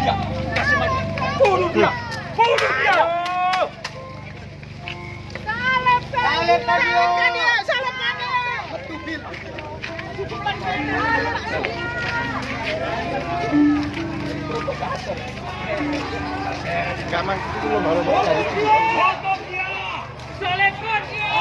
dia. Kasih mati. Bunuh dia. Bunuh dia. Salibkan dia. Satu bil. Gaman itu lo baru dari. Potong dia. Salibkan dia.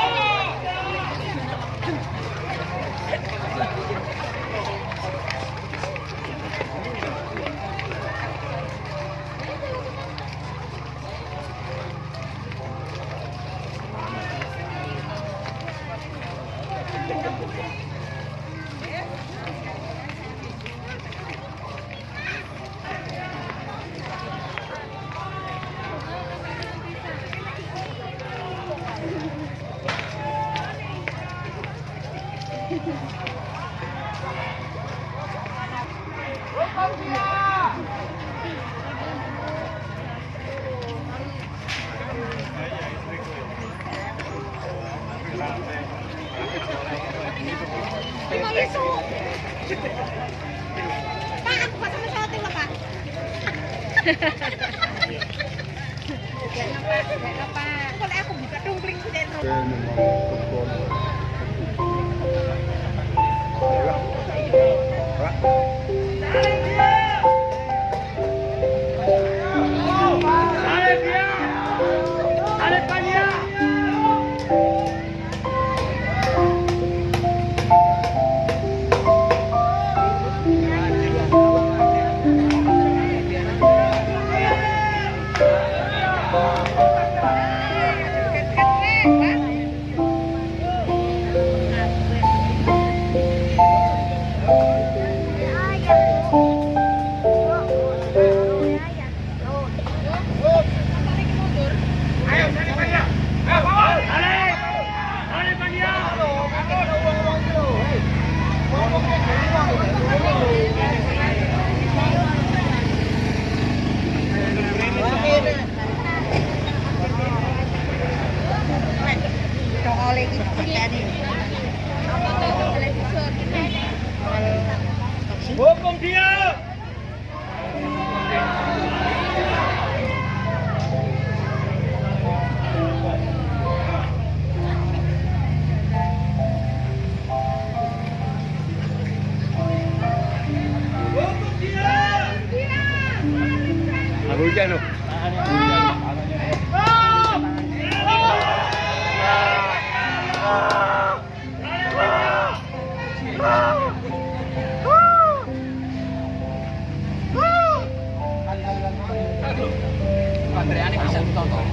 Pak, aku pasang sesuatu loh, Pak. Jangan Pak. Kalau aku buka dumpling sudah Hukum dia. Aku hujan loh. Andreane bisa ditonton.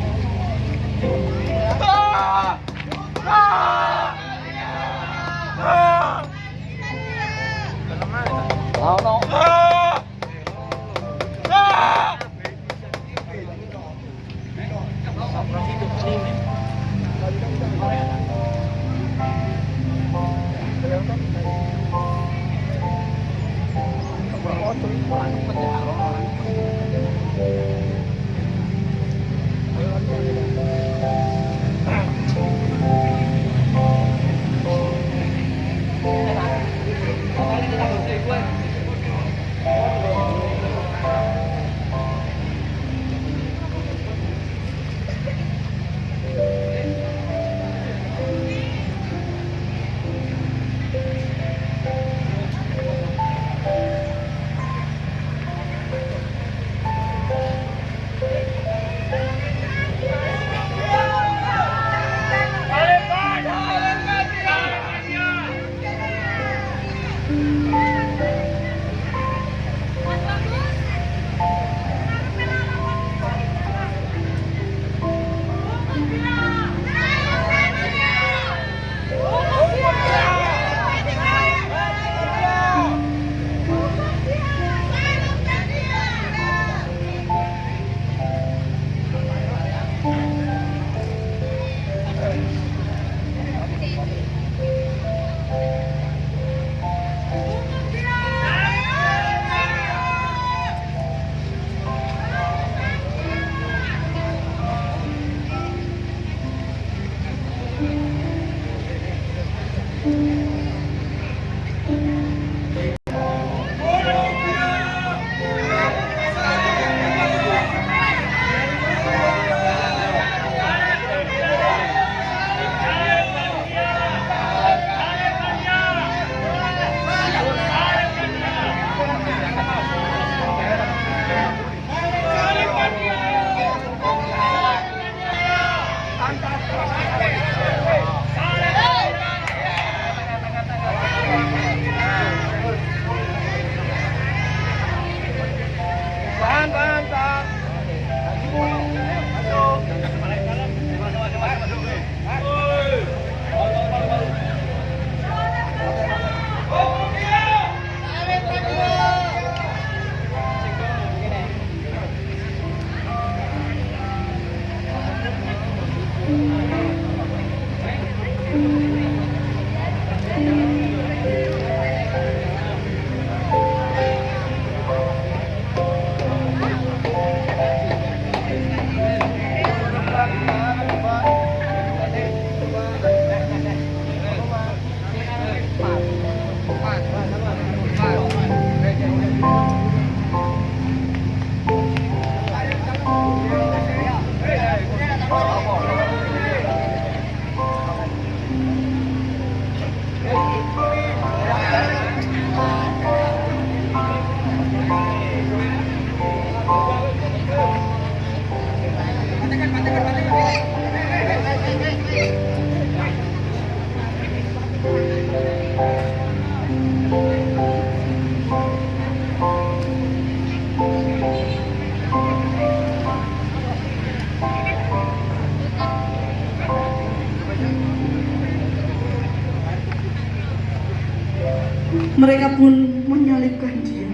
Mereka pun menyalibkan dia.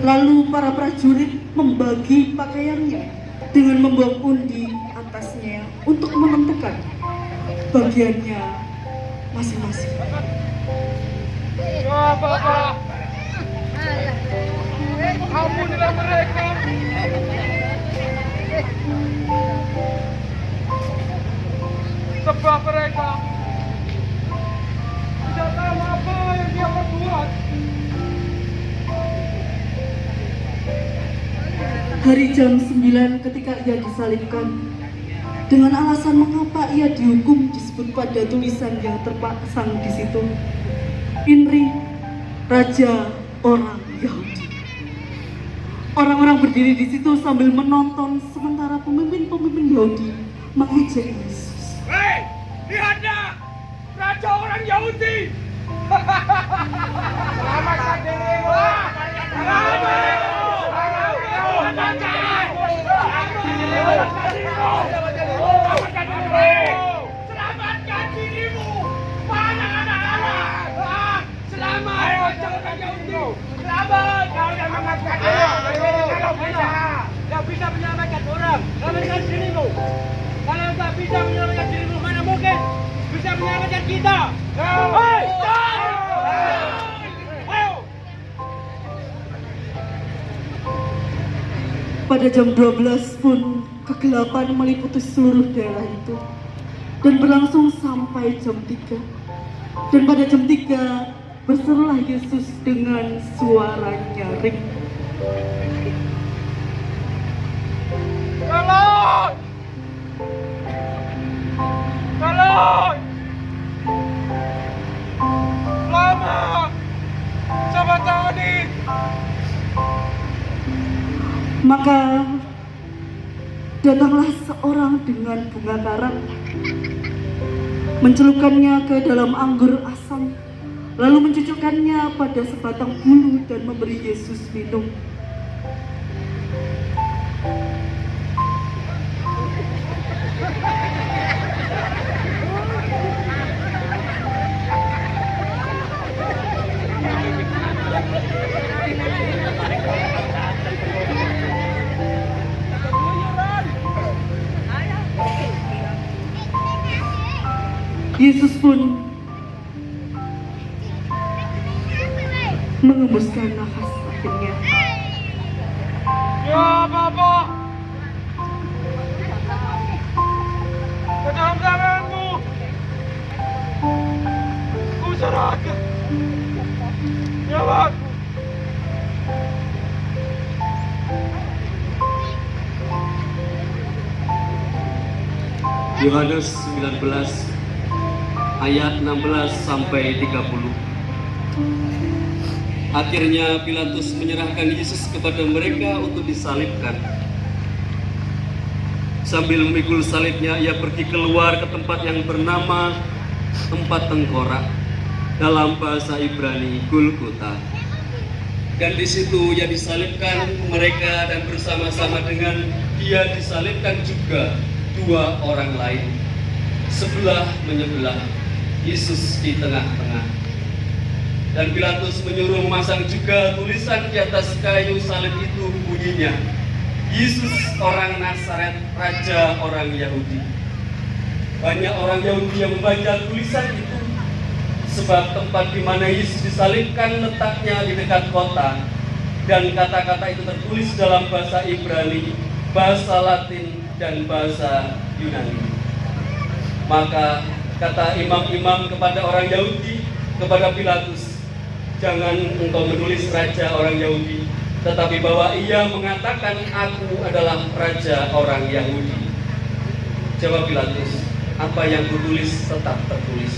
Lalu para prajurit membagi pakaiannya dengan membuang undi atasnya untuk menentukan bagiannya masing-masing. Ya Bapak, ampunilah mereka. Sebab mereka tidak tahu apa yang dia perbuat. Hari jam 9 ketika ia disalibkan, dengan alasan mengapa ia dihukum disebut pada tulisan yang terpasang di situ, Inri, Raja orang Yahudi. Orang-orang berdiri di situ sambil menonton sementara pemimpin-pemimpin Yahudi mengejek Yesus. Hei, lihatlah, Raja orang Yahudi. Selamatkan dirimu. Selamatkan dirimu. Mana anak-anak? Selamat, jangan jauh. Selamat. Kau yang mengatakan kau bisa menyelamatkan orang. Selamatkan dirimu. Kalau tak bisa menyelamatkan dirimu, mana mungkin bisa menyelamatkan kita? Hei, ayo. Pada jam 12 pun kegelapan meliputi seluruh daerah itu dan berlangsung sampai jam 3. Dan pada jam 3 berserulah Yesus dengan suara nyaring. Tolong! Tolong! Lama! Sama tadi! Maka datanglah seorang dengan bunga karang, mencelupkannya ke dalam anggur asam, lalu mencucukkannya pada sebatang bulu dan memberi Yesus minum. Yesus pun mengembuskan nafas akhirnya. Ya Bapak! Ke dalam tanganmu! Ku serahkan nyawaku. Yohanes 19 ayat 16 sampai 30. Akhirnya Pilatus menyerahkan Yesus kepada mereka untuk disalibkan. Sambil memikul salibnya, ia pergi keluar ke tempat yang bernama Tempat Tengkorak, dalam bahasa Ibrani Golgota. Dan di situ ia disalibkan mereka, dan bersama-sama dengan dia disalibkan juga dua orang lain, sebelah menyebelah, Yesus di tengah-tengah. Dan Pilatus menyuruh memasang juga tulisan di atas kayu salib itu, bunyinya, Yesus orang Nazaret, Raja orang Yahudi. Banyak orang Yahudi yang membaca tulisan itu, sebab tempat di mana Yesus disalibkan letaknya di dekat kota, dan kata-kata itu tertulis dalam bahasa Ibrani, bahasa Latin, dan bahasa Yunani. Maka kata imam-imam kepada orang Yahudi kepada Pilatus, "Jangan engkau menulis raja orang Yahudi, tetapi bahwa ia mengatakan aku adalah raja orang Yahudi." Jawab Pilatus, "Apa yang kutulis tetap tertulis."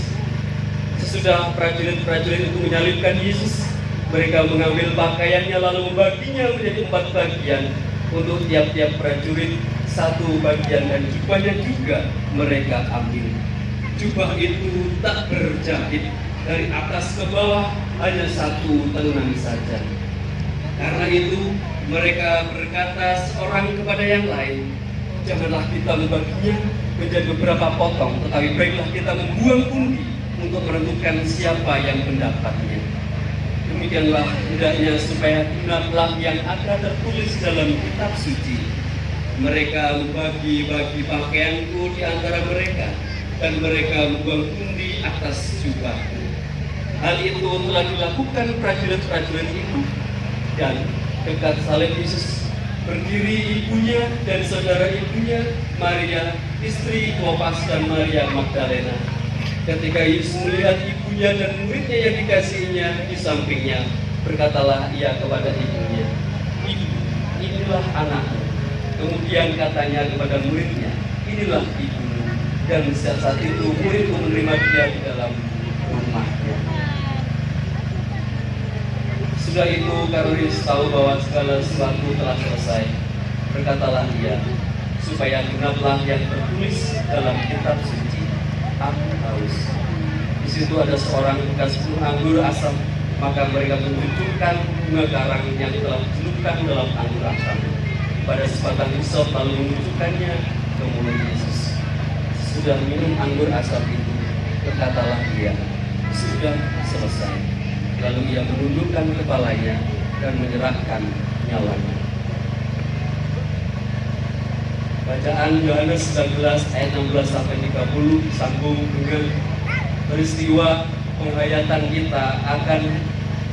Sesudah prajurit-prajurit itu menyalibkan Yesus, mereka mengambil pakaiannya lalu membaginya menjadi 4 bagian. Untuk tiap-tiap prajurit 1 bagian, dan jubahnya juga mereka ambil. Jubah itu tak berjahit, dari atas ke bawah hanya 1 tenunan saja. Karena itu mereka berkata seorang kepada yang lain, "Janganlah kita membaginya menjadi beberapa potong, tetapi baiklah kita membuang undi untuk menentukan siapa yang mendapatnya." Demikianlah hendaknya supaya genaplah yang ada tertulis dalam kitab suci. "Mereka membagi-bagi pakaianku di antara mereka, dan mereka membuang undi atas jubahku." Hal itu telah dilakukan prajurit-prajurit itu, dan dekat salib Yesus berdiri ibunya dan saudara ibunya, Maria, istri Klopas dan Maria Magdalena. Ketika Yesus melihat ibunya dan muridnya yang dikasihinya di sampingnya, berkatalah ia kepada ibunya, "Ibu, inilah anakmu." Kemudian katanya kepada muridnya, "Inilah ibumu." Dan sejak saat itu murid menerima dia di dalam rumahnya. Sudah itu karena Yesus tahu bahwa segala sesuatu telah selesai, berkatalah ia, "Supaya genaplah yang tertulis dalam kitab suci, aku haus." Di situ ada seorang bekas buah anggur asam, maka mereka mencucurkan bunga karang yang telah dicelupkan dalam anggur asam pada sebatang hisop, lalu menunjukkannya ke mulut Yesus. Sudah minum anggur asam itu, berkatalah dia, "Sudah selesai." Lalu ia menundukkan kepalanya dan menyerahkan nyawanya. Bacaan Yohanes 19 ayat 16 sampai 30 disambung dengan peristiwa penghayatan kita akan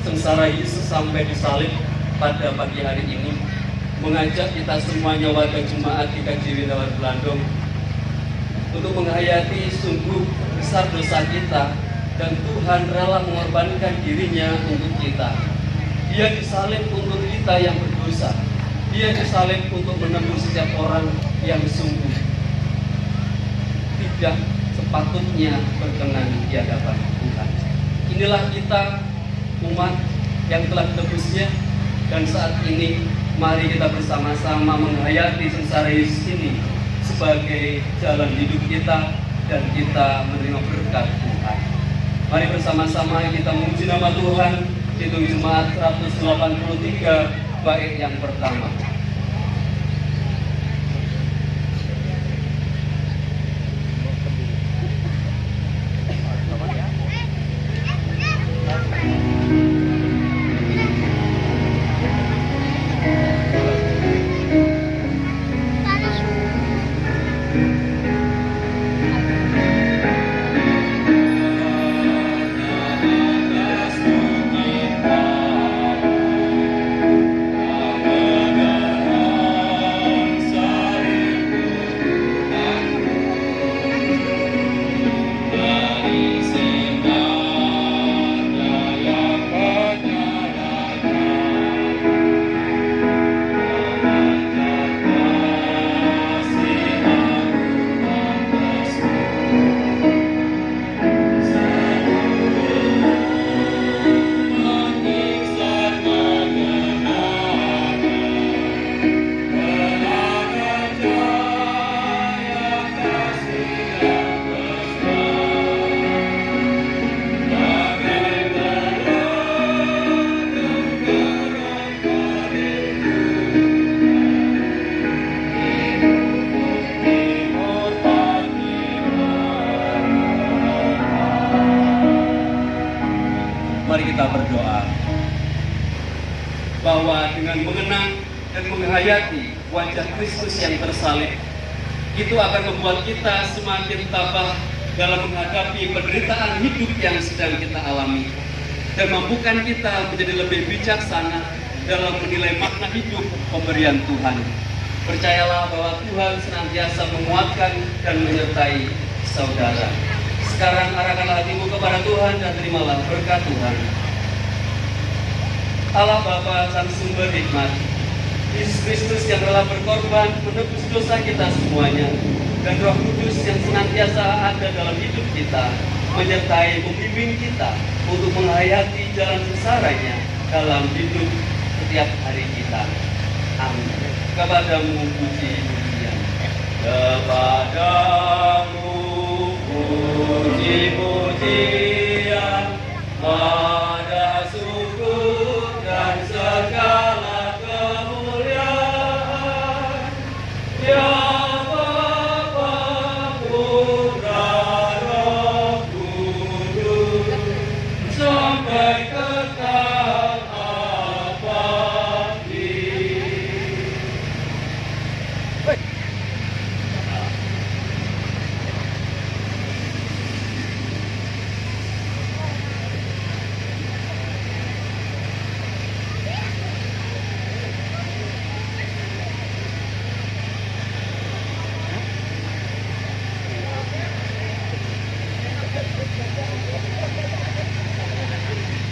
sengsara Yesus sampai disalib pada pagi hari ini, mengajak kita semuanya warga jemaat di KJW Dawar Belandong untuk menghayati sungguh besar dosa kita, dan Tuhan rela mengorbankan dirinya untuk kita. Dia disalib untuk kita yang berdosa. Dia disalib untuk menembus setiap orang yang sungguh tidak sepatutnya berkenan di hadapan Tuhan. Inilah kita, umat yang telah ditebusnya, dan saat ini mari kita bersama-sama menghayati sengsara Yesus ini sebagai jalan hidup kita, dan kita menerima berkat Tuhan. Mari bersama-sama kita memuji nama Tuhan. Hitung Jemaat 183 bait yang pertama. Mari kita berdoa bahwa dengan mengenang dan menghayati wajah Kristus yang tersalib, itu akan membuat kita semakin tabah dalam menghadapi penderitaan hidup yang sedang kita alami, dan mampukan kita menjadi lebih bijaksana dalam menilai makna hidup pemberian Tuhan. Percayalah bahwa Tuhan senantiasa menguatkan dan menyertai saudara. Sekarang arahkanlah hatimu kepada Tuhan dan terimalah berkat Tuhan. Allah Bapa Sang Sumber Hikmat, Yesus Kristus yang telah berkorban menebus dosa kita semuanya, dan Roh Kudus yang senantiasa ada dalam hidup kita, menyertai membimbing kita untuk menghayati jalan sesaranya dalam hidup setiap hari kita. Amin. Kepadamu puji-pujian, kepadamu puji-pujian.